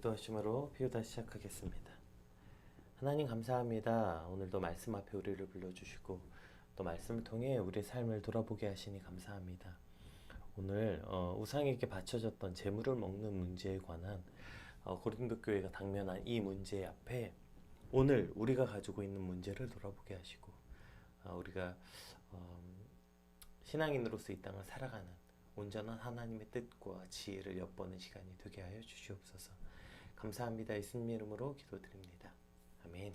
기도하심으로 피우다 시작하겠습니다. 하나님 감사합니다. 오늘도 말씀 앞에 우리를 불러주시고 또 말씀을 통해 우리의 삶을 돌아보게 하시니 감사합니다. 오늘 우상에게 바쳐졌던 재물을 먹는 문제에 관한 고린도 교회가 당면한 이 문제 앞에 오늘 우리가 가지고 있는 문제를 돌아보게 하시고 우리가 신앙인으로서 이 땅을 살아가는 온전한 하나님의 뜻과 지혜를 엿보는 시간이 되게 하여 주시옵소서. 감사합니다. 예수님 이름으로 기도드립니다. 아멘.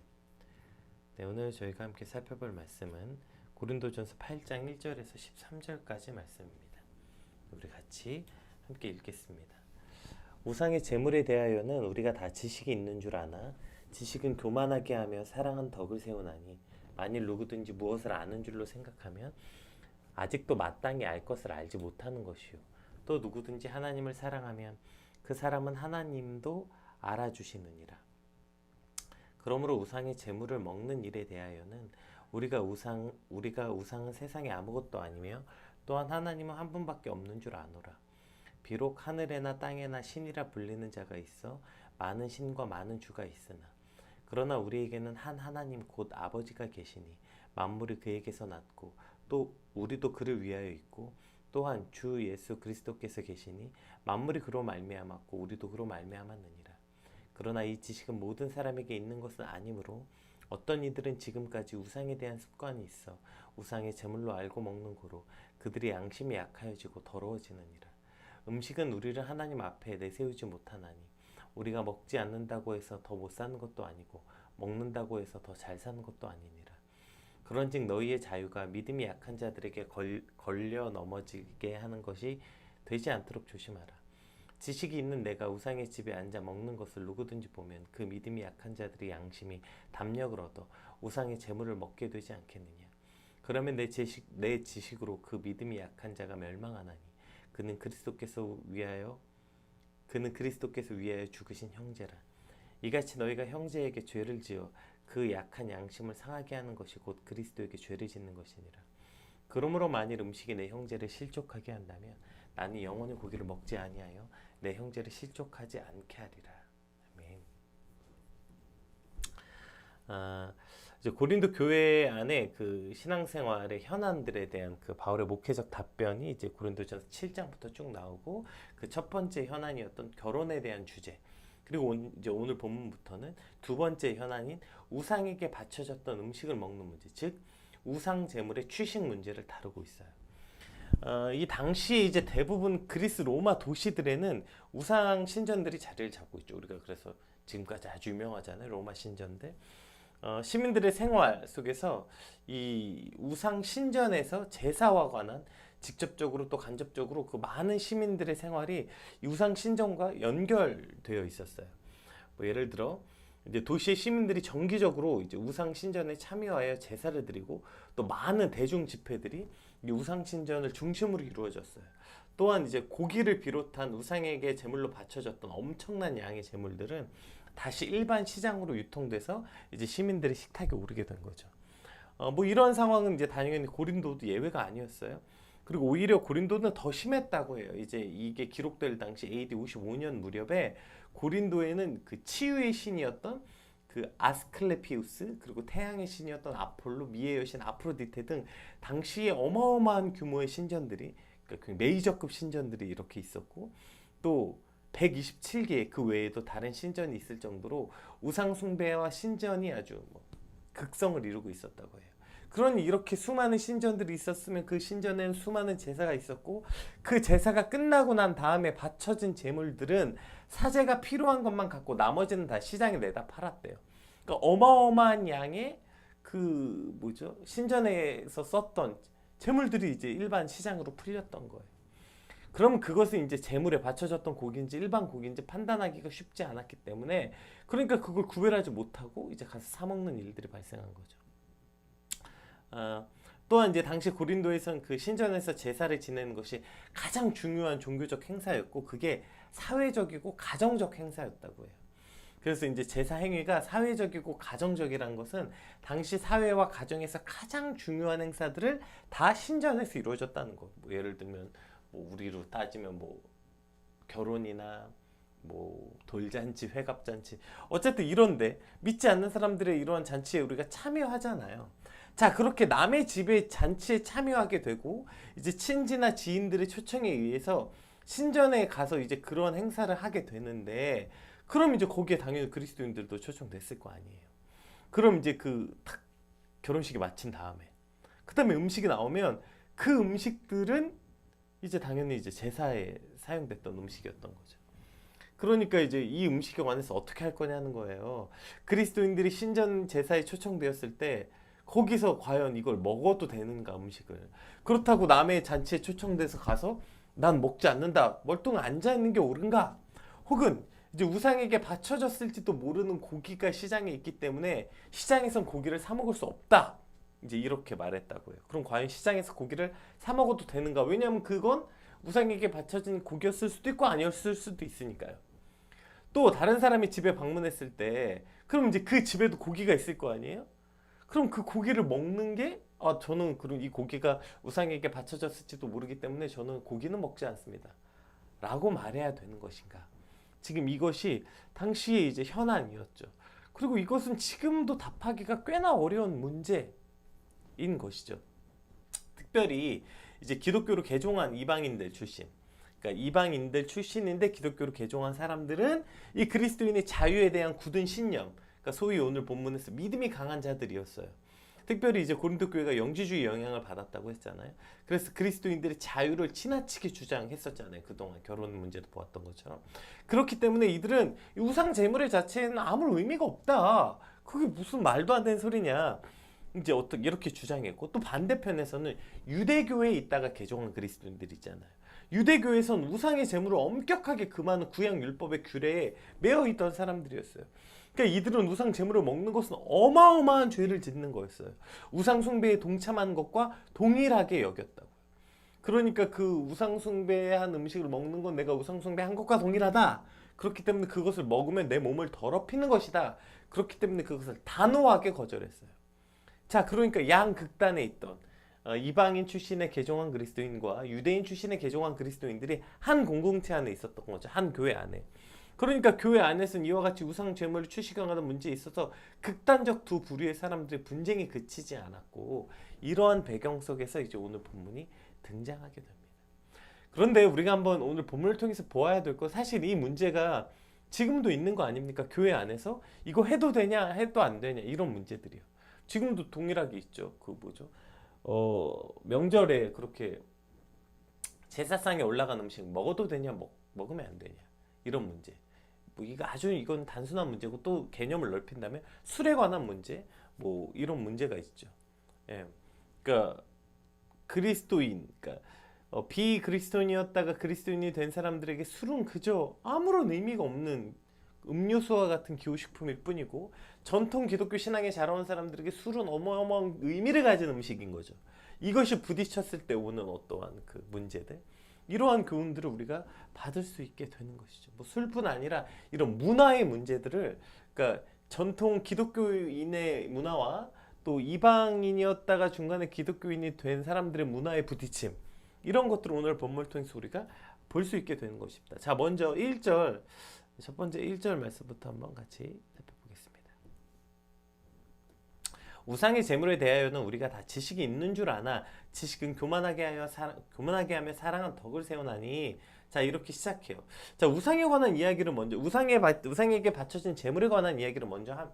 네, 오늘 저희가 함께 살펴볼 말씀은 고린도전서 8장 1절에서 13절까지 말씀입니다. 우리 같이 함께 읽겠습니다. 우상의 재물에 대하여는 우리가 다 지식이 있는 줄 아나 지식은 교만하게 하며 사랑한 덕을 세우나니 만일 누구든지 무엇을 아는 줄로 생각하면 아직도 마땅히 알 것을 알지 못하는 것이요 또 누구든지 하나님을 사랑하면 그 사람은 하나님도 알아주시느니라. 그러므로 우상의 재물을 먹는 일에 대하여는 우리가 우상은 세상에 아무것도 아니며 또한 하나님은 한 분밖에 없는 줄 아노라. 비록 하늘에나 땅에나 신이라 불리는 자가 있어 많은 신과 많은 주가 있으나 그러나 우리에게는 한 하나님 곧 아버지가 계시니 만물이 그에게서 났고 또 우리도 그를 위하여 있고 또한 주 예수 그리스도께서 계시니 만물이 그로 말미암았고 우리도 그로 말미암았느니라. 그러나 이 지식은 모든 사람에게 있는 것은 아니므로 어떤 이들은 지금까지 우상에 대한 습관이 있어 우상의 제물로 알고 먹는 고로 그들의 양심이 약하여지고 더러워지느니라. 음식은 우리를 하나님 앞에 내세우지 못하나니 우리가 먹지 않는다고 해서 더 못 사는 것도 아니고 먹는다고 해서 더 잘 사는 것도 아니니라. 그런즉 너희의 자유가 믿음이 약한 자들에게 걸려 넘어지게 하는 것이 되지 않도록 조심하라. 지식이 있는 내가 우상의 집에 앉아 먹는 것을 누구든지 보면 그 믿음이 약한 자들의 양심이 담력을 얻어 우상의 재물을 먹게 되지 않겠느냐. 그러면 내 지식으로 그 믿음이 약한 자가 멸망하나니 그는 그리스도께서 위하여 죽으신 형제라. 이같이 너희가 형제에게 죄를 지어 그 약한 양심을 상하게 하는 것이 곧 그리스도에게 죄를 짓는 것이니라. 그러므로 만일 음식이 내 형제를 실족하게 한다면 나는 영원히 고기를 먹지 아니하여 내 형제를 실족하지 않게 하리라. 아멘. 이제 고린도 교회 안에 그 신앙생활의 현안들에 대한 그 바울의 목회적 답변이 이제 고린도전서 7장부터 쭉 나오고 그 첫 번째 현안이었던 결혼에 대한 주제, 그리고 이제 오늘 본문부터는 두 번째 현안인 우상에게 바쳐졌던 음식을 먹는 문제, 즉 우상 제물의 취식 문제를 다루고 있어요. 이 당시 이제 대부분 그리스 로마 도시들에는 우상 신전들이 자리를 잡고 있죠. 우리가 그래서 지금까지 아주 유명하잖아요, 로마 신전들. 시민들의 생활 속에서 이 우상 신전에서 제사와 관한 직접적으로 또 간접적으로 그 많은 시민들의 생활이 이 우상 신전과 연결되어 있었어요. 뭐 예를 들어 이제 도시의 시민들이 정기적으로 이제 우상 신전에 참여하여 제사를 드리고 또 많은 대중 집회들이 이 우상 신전을 중심으로 이루어졌어요. 또한 이제 고기를 비롯한 우상에게 제물로 바쳐졌던 엄청난 양의 제물들은 다시 일반 시장으로 유통돼서 이제 시민들의 식탁에 오르게 된 거죠. 뭐 이런 상황은 이제 당연히 고린도도 예외가 아니었어요. 그리고 오히려 고린도는 더 심했다고 해요. 이제 이게 기록될 당시 AD 55년 무렵에 고린도에는 그 치유의 신이었던 그 아스클레피우스, 그리고 태양의 신이었던 아폴로, 미의 여신 아프로디테 등 당시에 어마어마한 규모의 신전들이, 그러니까 메이저급 신전들이 이렇게 있었고, 또 127개 그 외에도 다른 신전이 있을 정도로 우상 숭배와 신전이 아주 극성을 이루고 있었다고 해요. 그러니 이렇게 수많은 신전들이 있었으면 그 신전에는 수많은 제사가 있었고, 그 제사가 끝나고 난 다음에 바쳐진 제물들은 사제가 필요한 것만 갖고 나머지는 다 시장에 내다 팔았대요. 그러니까 어마어마한 양의 신전에서 썼던 제물들이 이제 일반 시장으로 풀렸던 거예요. 그럼 그것은 이제 제물에 바쳐졌던 고기인지 일반 고기인지 판단하기가 쉽지 않았기 때문에, 그러니까 그걸 구별하지 못하고 이제 가서 사 먹는 일들이 발생한 거죠. 또한 이제 당시 고린도에선 그 신전에서 제사를 지내는 것이 가장 중요한 종교적 행사였고, 그게 사회적이고 가정적 행사였다고 해요. 그래서 이제 제사 행위가 사회적이고 가정적이라는 것은 당시 사회와 가정에서 가장 중요한 행사들을 다 신전에서 이루어졌다는 거. 뭐 예를 들면 우리로 따지면 결혼이나 뭐 돌잔치, 회갑잔치, 어쨌든 이런데 믿지 않는 사람들의 이러한 잔치에 우리가 참여하잖아요. 자, 그렇게 남의 집에 잔치에 참여하게 되고 이제 친지나 지인들의 초청에 의해서 신전에 가서 이제 그런 행사를 하게 되는데, 그럼 이제 거기에 당연히 그리스도인들도 초청됐을 거 아니에요. 그럼 이제 그 탁 결혼식이 마친 다음에 그다음에 음식이 나오면 그 음식들은 이제 당연히 이제 제사에 사용됐던 음식이었던 거죠. 그러니까 이제 이 음식에 관해서 어떻게 할 거냐는 거예요. 그리스도인들이 신전 제사에 초청되었을 때 거기서 과연 이걸 먹어도 되는가, 음식을. 그렇다고 남의 잔치에 초청돼서 가서 난 먹지 않는다, 멀뚱히 앉아 있는 게 옳은가? 혹은 이제 우상에게 바쳐졌을지도 모르는 고기가 시장에 있기 때문에 시장에선 고기를 사 먹을 수 없다, 이제 이렇게 말했다고요. 그럼 과연 시장에서 고기를 사 먹어도 되는가? 왜냐하면 그건 우상에게 바쳐진 고기였을 수도 있고 아니었을 수도 있으니까요. 또 다른 사람이 집에 방문했을 때 그럼 이제 그 집에도 고기가 있을 거 아니에요? 그럼 그 고기를 먹는 게, 저는 그럼 이 고기가 우상에게 바쳐졌을지도 모르기 때문에 저는 고기는 먹지 않습니다, 라고 말해야 되는 것인가? 지금 이것이 당시에 이제 현안이었죠. 그리고 이것은 지금도 답하기가 꽤나 어려운 문제인 것이죠. 특별히 이제 기독교로 개종한 이방인들 출신, 그러니까 이방인들 출신인데 기독교로 개종한 사람들은 이 그리스도인의 자유에 대한 굳은 신념, 그러니까 소위 오늘 본문에서 믿음이 강한 자들이었어요. 특별히 이제 고린도 교회가 영지주의 영향을 받았다고 했잖아요. 그래서 그리스도인들의 자유를 지나치게 주장했었잖아요. 그동안 결혼 문제도 보았던 것처럼. 그렇기 때문에 이들은 우상 제물의 자체는 아무 의미가 없다, 그게 무슨 말도 안 되는 소리냐, 이제 어떻게 이렇게 주장했고, 또 반대편에서는 유대교회에 있다가 개종한 그리스도인들 있잖아요. 유대교에선 우상의 제물을 엄격하게 금하는 구약 율법의 규례에 매여 있던 사람들이었어요. 그러니까 이들은 우상 제물을 먹는 것은 어마어마한 죄를 짓는 거였어요. 우상 숭배에 동참한 것과 동일하게 여겼다고. 그러니까 그 우상 숭배한 음식을 먹는 건 내가 우상 숭배한 것과 동일하다, 그렇기 때문에 그것을 먹으면 내 몸을 더럽히는 것이다, 그렇기 때문에 그것을 단호하게 거절했어요. 자, 그러니까 양극단에 있던 이방인 출신의 개종한 그리스도인과 유대인 출신의 개종한 그리스도인들이 한 공동체 안에 있었던 거죠. 한 교회 안에. 그러니까 교회 안에서는 이와 같이 우상 제물을 출시강하는 문제에 있어서 극단적 두 부류의 사람들의 분쟁이 그치지 않았고, 이러한 배경 속에서 이제 오늘 본문이 등장하게 됩니다. 그런데 우리가 한번 오늘 본문을 통해서 보아야 될 것, 사실 이 문제가 지금도 있는 거 아닙니까? 교회 안에서 이거 해도 되냐 해도 안 되냐, 이런 문제들이요. 지금도 동일하게 있죠. 그 뭐죠? 명절에 그렇게 제사상에 올라간 음식 먹어도 되냐, 먹으면 안 되냐, 이런 문제. 뭐 이거 아주 이건 단순한 문제고, 또 개념을 넓힌다면 술에 관한 문제, 뭐 이런 문제가 있죠. 예. 그러니까 그리스도인, 그러니까 비그리스도인이었다가 그리스도인이 된 사람들에게 술은 그저 아무런 의미가 없는 음료수와 같은 기호식품일 뿐이고, 전통 기독교 신앙에 자라온 사람들에게 술은 어마어마한 의미를 가진 음식인 거죠. 이것이 부딪혔을 때 오는 어떠한 그 문제들, 이러한 교훈들을 우리가 받을 수 있게 되는 것이죠. 뭐 술뿐 아니라 이런 문화의 문제들을, 그러니까 전통 기독교인의 문화와 또 이방인이었다가 중간에 기독교인이 된 사람들의 문화의 부딪힘, 이런 것들을 오늘 본문을 통해서 우리가 볼 수 있게 되는 것입니다. 자, 먼저 1절, 첫 번째 1절 말씀부터 한번 같이 살펴보겠습니다. 우상의 제물에 대하여는 우리가 다 지식이 있는 줄 아나 지식은 교만하게 하며 사랑한 덕을 세우나니. 자, 이렇게 시작해요. 자, 우상에 관한 이야기를 먼저, 우상에게 바쳐진 제물에 관한 이야기를 먼저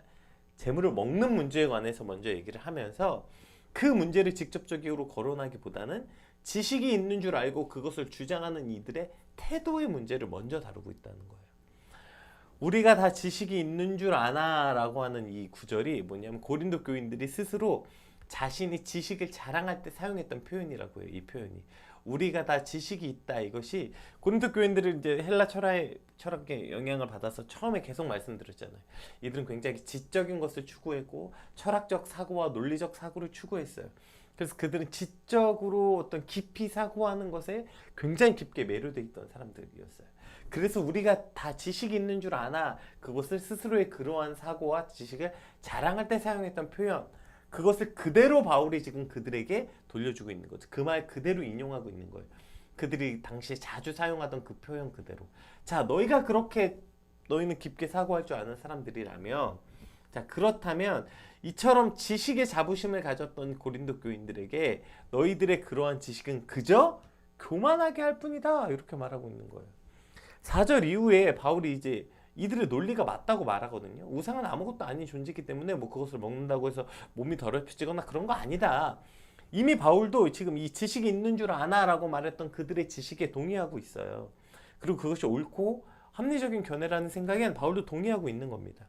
제물을 먹는 문제에 관해서 먼저 얘기를 하면서, 그 문제를 직접적으로 거론하기보다는 지식이 있는 줄 알고 그것을 주장하는 이들의 태도의 문제를 먼저 다루고 있다는 거예요. 우리가 다 지식이 있는 줄 아나 라고 하는 이 구절이 뭐냐면, 고린도 교인들이 스스로 자신이 지식을 자랑할 때 사용했던 표현이라고 해요. 이 표현이 우리가 다 지식이 있다, 이것이 고린도 교인들을 이제 헬라 철학의 영향을 받아서 처음에 계속 말씀드렸잖아요. 이들은 굉장히 지적인 것을 추구했고 철학적 사고와 논리적 사고를 추구했어요. 그래서 그들은 지적으로 어떤 깊이 사고하는 것에 굉장히 깊게 매료돼 있던 사람들이었어요. 그래서 우리가 다 지식이 있는 줄 아나, 그것을 스스로의 그러한 사고와 지식을 자랑할 때 사용했던 표현, 그것을 그대로 바울이 지금 그들에게 돌려주고 있는 거죠. 그 말 그대로 인용하고 있는 거예요. 그들이 당시에 자주 사용하던 그 표현 그대로. 자, 너희가 그렇게 너희는 깊게 사고할 줄 아는 사람들이라면, 자, 그렇다면 이처럼 지식의 자부심을 가졌던 고린도 교인들에게 너희들의 그러한 지식은 그저 교만하게 할 뿐이다, 이렇게 말하고 있는 거예요. 4절 이후에 바울이 이제 이들의 논리가 맞다고 말하거든요. 우상은 아무것도 아닌 존재이기 때문에 뭐 그것을 먹는다고 해서 몸이 더럽혀지거나 그런 거 아니다. 이미 바울도 지금 이 지식이 있는 줄 아나라고 말했던 그들의 지식에 동의하고 있어요. 그리고 그것이 옳고 합리적인 견해라는 생각엔 바울도 동의하고 있는 겁니다.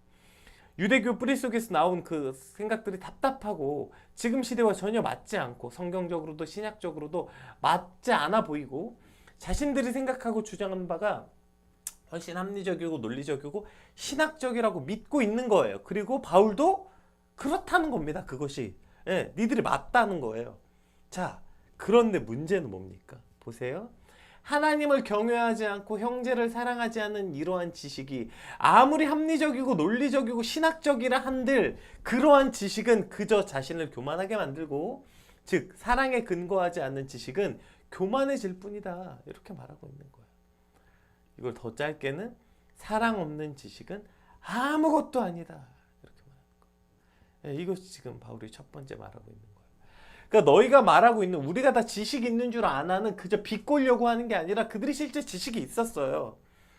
유대교 뿌리 속에서 나온 그 생각들이 답답하고 지금 시대와 전혀 맞지 않고 성경적으로도 신약적으로도 맞지 않아 보이고 자신들이 생각하고 주장하는 바가 훨씬 합리적이고 논리적이고 신학적이라고 믿고 있는 거예요. 그리고 바울도 그렇다는 겁니다. 그것이. 예, 니들이 맞다는 거예요. 자, 그런데 문제는 뭡니까? 보세요. 하나님을 경외하지 않고 형제를 사랑하지 않는 이러한 지식이 아무리 합리적이고 논리적이고 신학적이라 한들 그러한 지식은 그저 자신을 교만하게 만들고, 즉 사랑에 근거하지 않는 지식은 교만해질 뿐이다, 이렇게 말하고 있는 거예요. 이걸 더 짧게는 사랑 없는 지식은 아무것도 아니다, 이렇게 말하는 거예요. 이것이 지금 바울이 첫 번째 말하고 있는 거예요. 그러니까 너희가 말하고 있는 우리가 다 지식이 있는 줄 아나는 그저 비꼬려고 하는 게 아니라 그들이 실제 지식이 있었어요.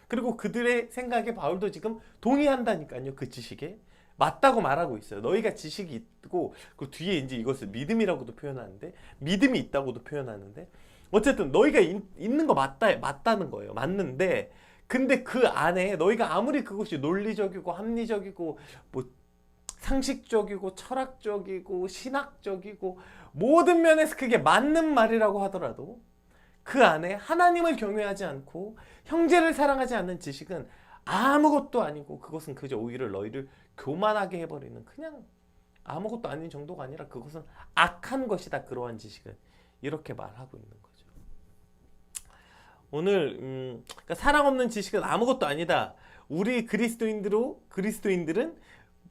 그리고 그들의 생각에 바울도 지금 동의한다니까요. 그 지식에 맞다고 말하고 있어요. 너희가 지식이 있고, 그 뒤에 이제 이것을 믿음이라고도 표현하는데, 믿음이 있다고도 표현하는데, 어쨌든 너희가 있는 거 맞다는 거예요. 맞는데, 근데 그 안에 너희가 아무리 그것이 논리적이고 합리적이고 뭐 상식적이고 철학적이고 신학적이고 모든 면에서 그게 맞는 말이라고 하더라도 그 안에 하나님을 경외하지 않고 형제를 사랑하지 않는 지식은 아무것도 아니고, 그것은 그저 오히려 너희를 교만하게 해버리는, 그냥 아무것도 아닌 정도가 아니라 그것은 악한 것이다, 그러한 지식은. 이렇게 말하고 있는 거죠. 오늘 그러니까 사랑 없는 지식은 아무것도 아니다. 우리 그리스도인들은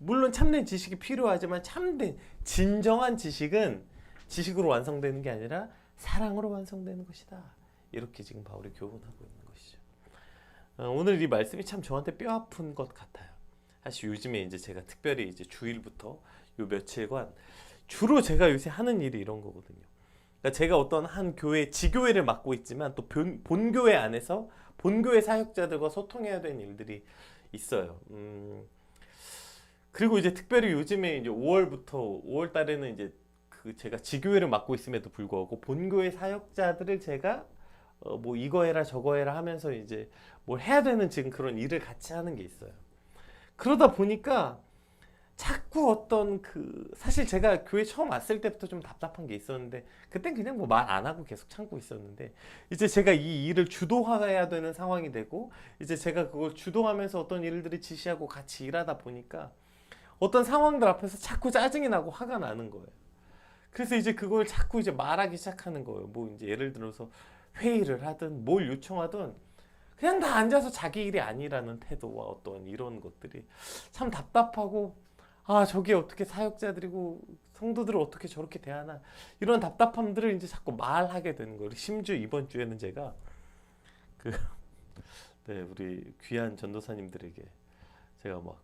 물론 참된 지식이 필요하지만 참된 진정한 지식은 지식으로 완성되는 게 아니라 사랑으로 완성되는 것이다. 이렇게 지금 바울이 교훈하고 있는 것이죠. 오늘 이 말씀이 참 저한테 뼈 아픈 것 같아요. 사실 요즘에 이제 제가 특별히 이제 주일부터 요 며칠간 주로 제가 요새 하는 일이 이런 거거든요. 그러니까 제가 어떤 한 교회, 지교회를 맡고 있지만 또 본교회 안에서 본교회 사역자들과 소통해야 되는 일들이 있어요. 그리고 이제 특별히 요즘에 이제 5월 달에는 이제 그 제가 지교회를 맡고 있음에도 불구하고 본교회 사역자들을 제가 뭐 이거 해라 저거 해라 하면서 이제 뭘 해야 되는 지금 그런 일을 같이 하는 게 있어요. 그러다 보니까 자꾸 어떤 사실 제가 교회 처음 왔을 때부터 좀 답답한 게 있었는데, 그땐 그냥 뭐 말 안 하고 계속 참고 있었는데, 이제 제가 이 일을 주도해야 되는 상황이 되고, 이제 제가 그걸 주도하면서 어떤 일들을 지시하고 같이 일하다 보니까 어떤 상황들 앞에서 자꾸 짜증이 나고 화가 나는 거예요. 그래서 이제 그걸 자꾸 이제 말하기 시작하는 거예요. 뭐 이제 예를 들어서 회의를 하든 뭘 요청하든 그냥 다 앉아서 자기 일이 아니라는 태도와 어떤 이런 것들이 참 답답하고, 아, 저게 어떻게 사역자들이고 성도들을 어떻게 저렇게 대하나, 이런 답답함들을 이제 자꾸 말하게 되는 거예요. 심지어 이번 주에는 제가 네, 우리 귀한 전도사님들에게 제가 막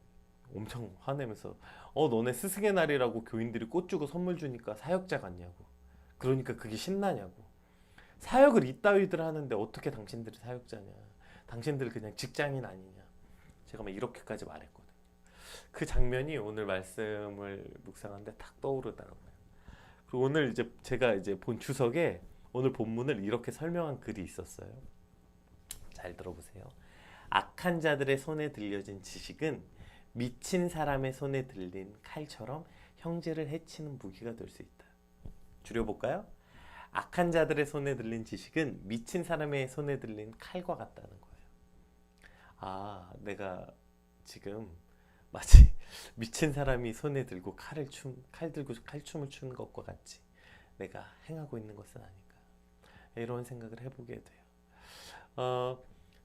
엄청 화내면서 너네 스승의 날이라고 교인들이 꽃 주고 선물 주니까 사역자 같냐고, 그러니까 그게 신나냐고, 사역을 이따위들 하는데 어떻게 당신들이 사역자냐, 당신들 그냥 직장인 아니냐, 제가 막 이렇게까지 말했거든요. 그 장면이 오늘 말씀을 묵상하는데 탁 떠오르더라고요. 그리고 오늘 이제 제가 이제 본 주석에 오늘 본문을 이렇게 설명한 글이 있었어요. 잘 들어보세요. 악한 자들의 손에 들려진 지식은 미친 사람의 손에 들린 칼처럼 형제를 해치는 무기가 될 수 있다. 줄여볼까요? 악한 자들의 손에 들린 지식은 미친 사람의 손에 들린 칼과 같다는 거예요. 아, 내가 지금 마치 미친 사람이 손에 들고 칼 들고 칼춤을 추는 것과 같이 내가 행하고 있는 것은 아닌가, 이런 생각을 해보게 돼요.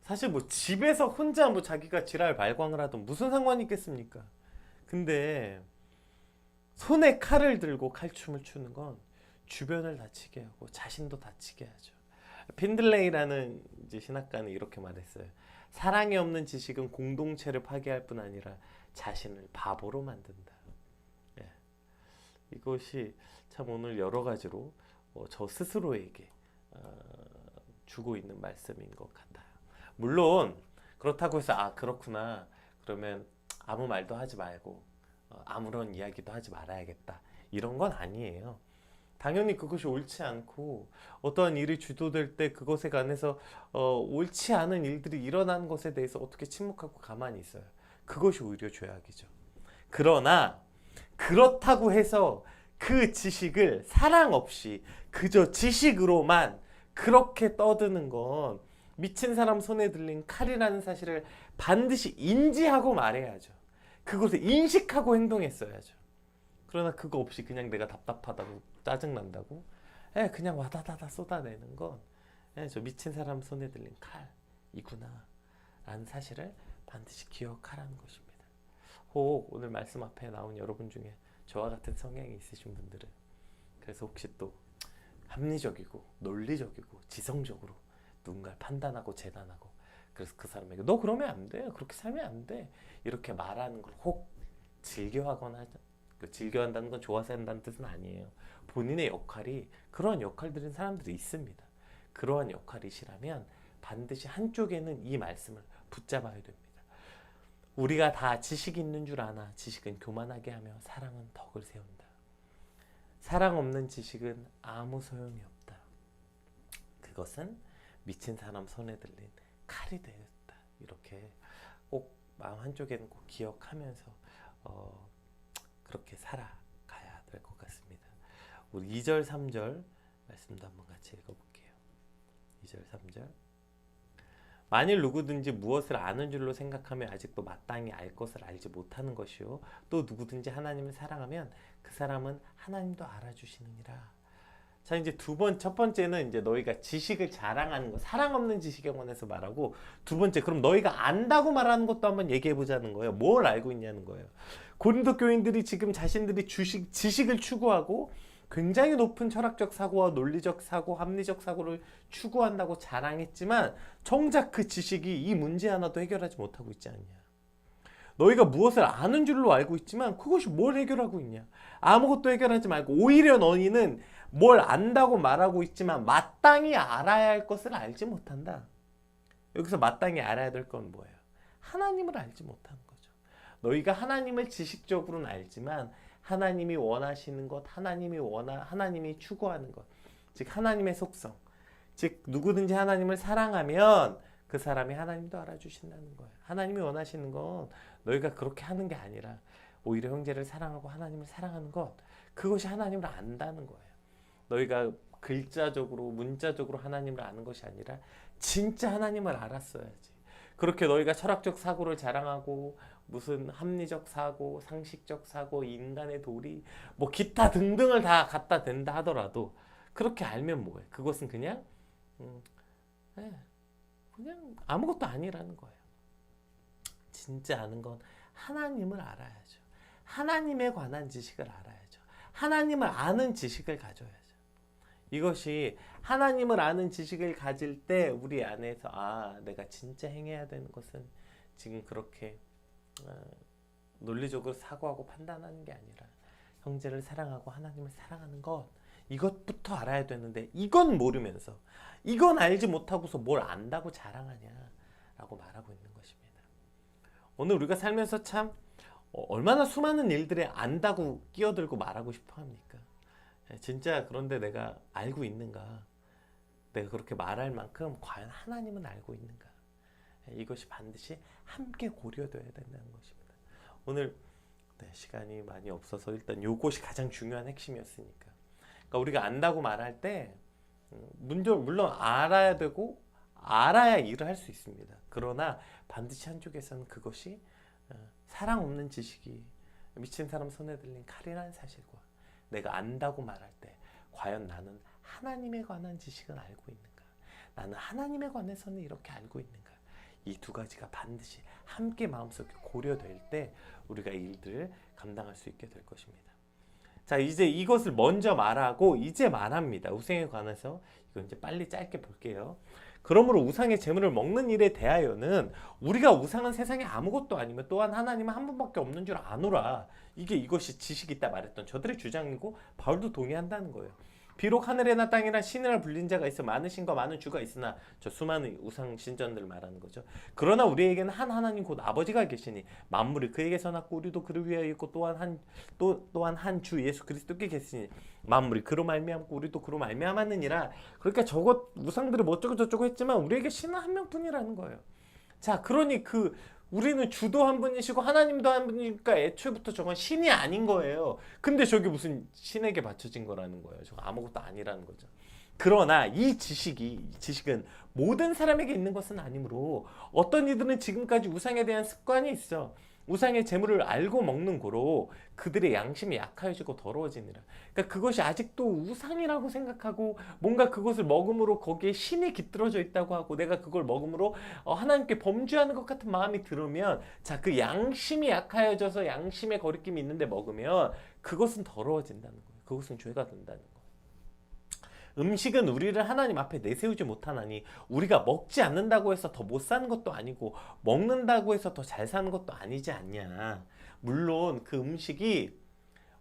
사실 뭐 집에서 혼자 뭐 자기가 지랄 발광을 하든 무슨 상관이 있겠습니까? 근데 손에 칼을 들고 칼춤을 추는 건 주변을 다치게 하고 자신도 다치게 하죠. 핀들레이라는 이제 신학가는 이렇게 말했어요. 사랑이 없는 지식은 공동체를 파괴할 뿐 아니라 자신을 바보로 만든다. 예. 이것이 참 오늘 여러 가지로 저 스스로에게 주고 있는 말씀인 것 같아요. 물론 그렇다고 해서 그렇구나 그러면 아무 말도 하지 말고 아무런 이야기도 하지 말아야겠다 이런 건 아니에요. 당연히 그것이 옳지 않고 어떠한 일이 주도될 때 그것에 관해서 옳지 않은 일들이 일어나는 것에 대해서 어떻게 침묵하고 가만히 있어요. 그것이 오히려 죄악이죠. 그러나 그렇다고 해서 그 지식을 사랑 없이 그저 지식으로만 그렇게 떠드는 건 미친 사람 손에 들린 칼이라는 사실을 반드시 인지하고 말해야죠. 그것을 인식하고 행동했어야죠. 그러나 그거 없이 그냥 내가 답답하다고 짜증난다고 그냥 와다다다 쏟아내는 건 저 미친 사람 손에 들린 칼이구나 라는 사실을 반드시 기억하라는 것입니다. 혹 오늘 말씀 앞에 나온 여러분 중에 저와 같은 성향이 있으신 분들은 그래서 혹시 또 합리적이고 논리적이고 지성적으로 누군가를 판단하고 재단하고 그래서 그 사람에게 너 그러면 안 돼, 그렇게 살면 안 돼 이렇게 말하는 걸 혹 즐겨하거나 즐겨한다는 건 좋아서 한다는 뜻은 아니에요. 본인의 역할이 그런 역할들인 사람들이 있습니다. 그러한 역할이시라면 반드시 한쪽에는 이 말씀을 붙잡아야 됩니다. 우리가 다 지식이 있는 줄 아나 지식은 교만하게 하며 사랑은 덕을 세운다. 사랑 없는 지식은 아무 소용이 없다. 그것은 미친 사람 손에 들린 칼이 되었다. 이렇게 꼭 마음 한쪽에는 꼭 기억하면서 그렇게 살아가야 될 것 같습니다. 우리 2절 3절 말씀도 한번 같이 읽어볼게요. 2절 3절 만일 누구든지 무엇을 아는 줄로 생각하며 아직도 마땅히 알 것을 알지 못하는 것이요 또 누구든지 하나님을 사랑하면 그 사람은 하나님도 알아주시느니라. 자 이제 첫 번째는 이제 너희가 지식을 자랑하는 거, 사랑 없는 지식에 관해서 말하고, 두 번째 그럼 너희가 안다고 말하는 것도 한번 얘기해 보자는 거예요. 뭘 알고 있냐는 거예요. 고린도 교인들이 지금 자신들이 지식을 추구하고 굉장히 높은 철학적 사고와 논리적 사고, 합리적 사고를 추구한다고 자랑했지만 정작 그 지식이 이 문제 하나도 해결하지 못하고 있지 않냐. 너희가 무엇을 아는 줄로 알고 있지만 그것이 뭘 해결하고 있냐. 아무것도 해결하지 말고 오히려 너희는 뭘 안다고 말하고 있지만 마땅히 알아야 할 것을 알지 못한다. 여기서 마땅히 알아야 될 건 뭐예요? 하나님을 알지 못하는 거죠. 너희가 하나님을 지식적으로는 알지만 하나님이 원하시는 것, 하나님이 추구하는 것, 즉 하나님의 속성, 즉 누구든지 하나님을 사랑하면 그 사람이 하나님도 알아주신다는 거예요. 하나님이 원하시는 건 너희가 그렇게 하는 게 아니라 오히려 형제를 사랑하고 하나님을 사랑하는 것, 그것이 하나님을 안다는 거예요. 너희가 글자적으로 문자적으로 하나님을 아는 것이 아니라 진짜 하나님을 알았어야지. 그렇게 너희가 철학적 사고를 자랑하고 무슨 합리적 사고, 상식적 사고, 인간의 도리, 뭐 기타 등등을 다 갖다 댄다 하더라도 그렇게 알면 뭐해? 그것은 그냥 그냥 아무것도 아니라는 거예요. 진짜 아는 건 하나님을 알아야죠. 하나님에 관한 지식을 알아야죠. 하나님을 아는 지식을 가져야죠. 이것이 하나님을 아는 지식을 가질 때 우리 안에서 내가 진짜 행해야 되는 것은 지금 그렇게 논리적으로 사고하고 판단하는 게 아니라 형제를 사랑하고 하나님을 사랑하는 것, 이것부터 알아야 되는데 이건 모르면서 이건 알지 못하고서 뭘 안다고 자랑하냐라고 말하고 있는 것입니다. 오늘 우리가 살면서 참 얼마나 수많은 일들에 안다고 끼어들고 말하고 싶어 합니까? 진짜 그런데 내가 알고 있는가? 내가 그렇게 말할 만큼 과연 하나님은 알고 있는가? 이것이 반드시 함께 고려되어야 된다는 것입니다. 오늘 시간이 많이 없어서 일단 이것이 가장 중요한 핵심이었으니까. 그러니까 우리가 안다고 말할 때 물론 알아야 되고 알아야 일을 할 수 있습니다. 그러나 반드시 한쪽에서는 그것이 사랑 없는 지식이 미친 사람 손에 들린 칼이라는 사실과 내가 안다고 말할 때 과연 나는 하나님에 관한 지식은 알고 있는가? 나는 하나님에 관해서는 이렇게 알고 있는가? 이 두 가지가 반드시 함께 마음속에 고려될 때 우리가 이 일들을 감당할 수 있게 될 것입니다. 자, 이제 이것을 먼저 말하고 이제 말합니다. 우상에 관해서. 이거 이제 빨리 짧게 볼게요. 그러므로 우상의 제물을 먹는 일에 대하여는 우리가 우상은 세상에 아무것도 아니며 또한 하나님은 한 분밖에 없는 줄 아노라. 이것이 지식이 있다 말했던 저들의 주장이고 바울도 동의한다는 거예요. 비록 하늘이나 땅이나 신이라 불린 자가 있어 많은 신과 많은 주가 있으나 저 수많은 우상 신전들을 말하는 거죠. 그러나 우리에게는 한 하나님 곧 아버지가 계시니 만물이 그에게서 났고 우리도 그를 위하여 있고 또한 한 주 예수 그리스도께 계시니 만물이 그로 말미암고 우리도 그로 말미암았느니라. 그러니까 저것 우상들을 뭐 어쩌고 저쩌고 했지만 우리에게 신은 한 명뿐이라는 거예요. 자, 그러니 우리는 주도 한 분이시고 하나님도 한 분이니까 애초부터 저건 신이 아닌 거예요. 근데 저게 무슨 신에게 바쳐진 거라는 거예요. 저거 아무것도 아니라는 거죠. 그러나 이 지식은 모든 사람에게 있는 것은 아니므로 어떤 이들은 지금까지 우상에 대한 습관이 있어. 우상의 재물을 알고 먹는 고로 그들의 양심이 약하여지고 더러워지니라. 그러니까 그것이 아직도 우상이라고 생각하고 뭔가 그것을 먹음으로 거기에 신이 깃들어져 있다고 하고 내가 그걸 먹음으로 하나님께 범죄하는 것 같은 마음이 들으면 자, 그 양심이 약하여져서 양심의 거리낌이 있는데 먹으면 그것은 더러워진다는 거예요. 그것은 죄가 된다는 거예요. 음식은 우리를 하나님 앞에 내세우지 못하나니 우리가 먹지 않는다고 해서 더 못 사는 것도 아니고 먹는다고 해서 더 잘 사는 것도 아니지 않냐. 물론 그 음식이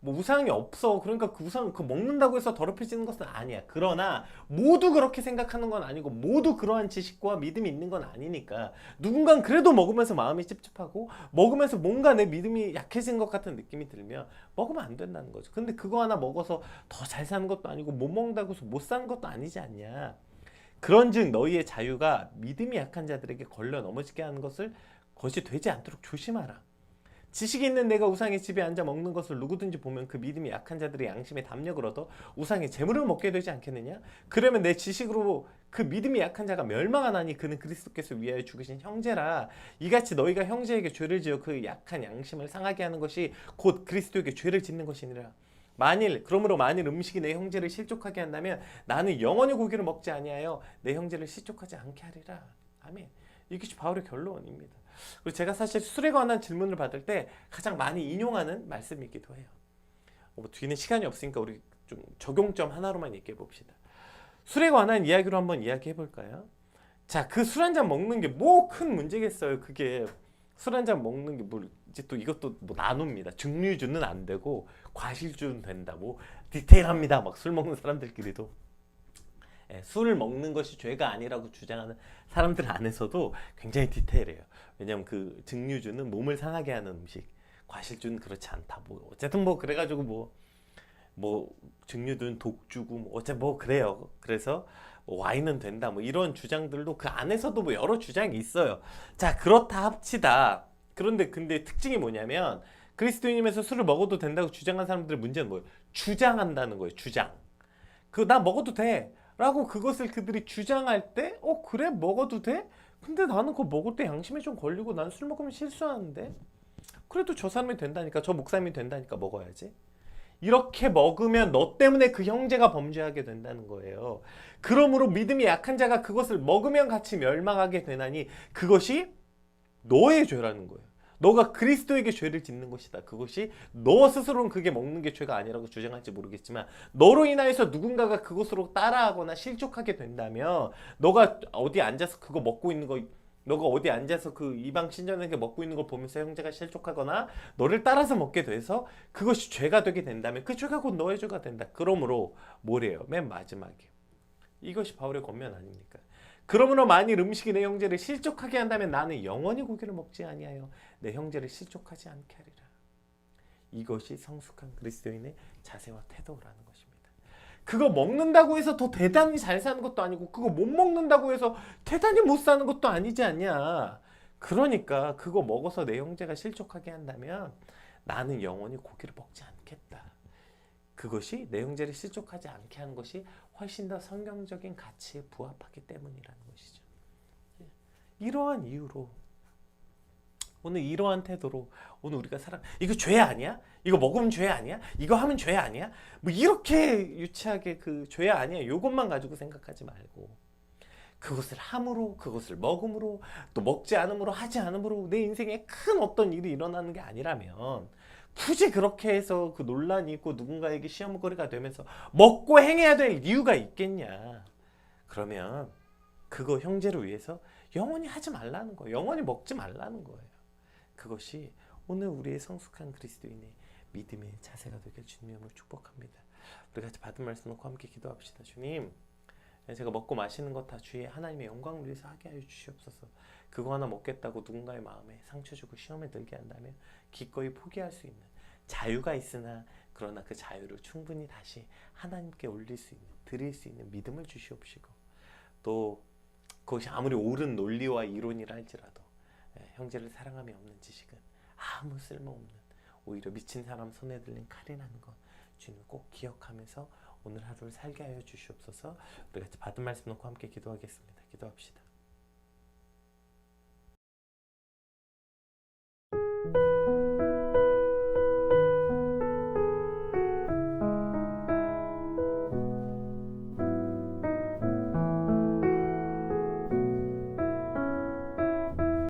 뭐 우상이 없어. 그러니까 그 우상 먹는다고 해서 더럽혀지는 것은 아니야. 그러나 모두 그렇게 생각하는 건 아니고 모두 그러한 지식과 믿음이 있는 건 아니니까 누군가는 그래도 먹으면서 마음이 찝찝하고 먹으면서 뭔가 내 믿음이 약해진 것 같은 느낌이 들면 먹으면 안 된다는 거죠. 근데 그거 하나 먹어서 더 잘 사는 것도 아니고 못 먹는다고 해서 못 사는 것도 아니지 않냐. 그런즉 너희의 자유가 믿음이 약한 자들에게 걸려 넘어지게 하는 것이 되지 않도록 조심하라. 지식이 있는 내가 우상의 집에 앉아 먹는 것을 누구든지 보면 그 믿음이 약한 자들의 양심에 담력을 얻어 우상의 재물을 먹게 되지 않겠느냐? 그러면 내 지식으로 그 믿음이 약한 자가 멸망하나니 그는 그리스도께서 위하여 죽으신 형제라. 이같이 너희가 형제에게 죄를 지어 그 약한 양심을 상하게 하는 것이 곧 그리스도에게 죄를 짓는 것이니라. 그러므로 만일 음식이 내 형제를 실족하게 한다면 나는 영원히 고기를 먹지 아니하여 내 형제를 실족하지 않게 하리라. 아멘. 이것이 바울의 결론입니다. 그리고 제가 사실 술에 관한 질문을 받을 때 가장 많이 인용하는 말씀이기도 해요. 뒤는 시간이 없으니까 우리 좀 적용점 하나로만 얘기해 봅시다. 술에 관한 이야기로 한번 이야기해 볼까요? 자, 그 술 한 잔 먹는 게 뭐 큰 문제겠어요. 그게 술 한 잔 먹는 게 뭐 이제 또 이것도 뭐 나눕니다. 증류주는 안 되고 과실주는 된다. 뭐 디테일합니다. 막 술 먹는 사람들끼리도. 술을 먹는 것이 죄가 아니라고 주장하는 사람들 안에서도 굉장히 디테일해요. 왜냐하면 그 증류주는 몸을 상하게 하는 음식, 과실주는 그렇지 않다. 뭐 어쨌든 뭐 그래가지고 뭐 증류주는 독주고 뭐 그래요. 그래서 뭐 와인은 된다. 뭐 이런 주장들도 그 안에서도 뭐 여러 주장이 있어요. 자, 그렇다 합시다. 근데 특징이 뭐냐면 그리스도인이면서 술을 먹어도 된다고 주장하는 사람들의 문제는 뭐예요? 주장한다는 거예요. 주장. 나 먹어도 돼. 라고 그것을 그들이 주장할 때 그래 먹어도 돼? 근데 나는 그거 먹을 때 양심에 좀 걸리고 난 술 먹으면 실수하는데 그래도 저 사람이 된다니까 저 목사님이 된다니까 먹어야지. 이렇게 먹으면 너 때문에 그 형제가 범죄하게 된다는 거예요. 그러므로 믿음이 약한 자가 그것을 먹으면 같이 멸망하게 되나니 그것이 너의 죄라는 거예요. 너가 그리스도에게 죄를 짓는 것이다. 그것이 너 스스로는 그게 먹는 게 죄가 아니라고 주장할지 모르겠지만 너로 인하여서 누군가가 그것으로 따라하거나 실족하게 된다면 너가 어디 앉아서 그거 먹고 있는 거 너가 어디 앉아서 그 이방 신전에게 먹고 있는 걸 보면서 형제가 실족하거나 너를 따라서 먹게 돼서 그것이 죄가 되게 된다면 그 죄가 곧 너의 죄가 된다. 그러므로 뭐래요? 맨 마지막에 이것이 바울의 권면 아닙니까? 그러므로 만일 음식이 내 형제를 실족하게 한다면 나는 영원히 고기를 먹지 아니하여 내 형제를 실족하지 않게 하리라. 이것이 성숙한 그리스도인의 자세와 태도라는 것입니다. 그거 먹는다고 해서 더 대단히 잘 사는 것도 아니고 그거 못 먹는다고 해서 대단히 못 사는 것도 아니지 않냐. 그러니까 그거 먹어서 내 형제가 실족하게 한다면 나는 영원히 고기를 먹지 않겠다. 그것이 내 형제를 실족하지 않게 하는 것이 훨씬 더 성경적인 가치에 부합하기 때문이라는 것이죠. 이러한 이유로 오늘 이러한 태도로 오늘 우리가 이거 죄 아니야? 이거 먹으면 죄 아니야? 이거 하면 죄 아니야? 뭐 이렇게 유치하게 그 죄 아니야? 이것만 가지고 생각하지 말고 그것을 함으로 그것을 먹음으로 또 먹지 않음으로 하지 않음으로 내 인생에 큰 어떤 일이 일어나는 게 아니라면 굳이 그렇게 해서 그 논란이 있고 누군가에게 시험거리가 되면서 먹고 행해야 될 이유가 있겠냐. 그러면 그거 형제를 위해서 영원히 하지 말라는 거예요. 영원히 먹지 말라는 거예요. 그것이 오늘 우리의 성숙한 그리스도인의 믿음의 자세가 되길 주님의 이름으로 축복합니다. 우리 같이 받은 말씀 놓고 함께 기도합시다. 주님, 제가 먹고 마시는 것 다 주의 하나님의 영광을 위해서 하게 하여 주시옵소서. 그거 하나 먹겠다고 누군가의 마음에 상처 주고 시험에 들게 한다면 기꺼이 포기할 수 있는 자유가 있으나, 그러나 그 자유를 충분히 다시 하나님께 올릴 수 있는, 드릴 수 있는 믿음을 주시옵시고, 또 그것이 아무리 옳은 논리와 이론이라 할지라도 형제를 사랑함이 없는 지식은 아무 쓸모없는, 오히려 미친 사람 손에 들린 칼이라는 것 주님 꼭 기억하면서 오늘 하루를 살게 하여 주시옵소서. 우리 같이 받은 말씀 놓고 함께 기도하겠습니다. 기도합시다.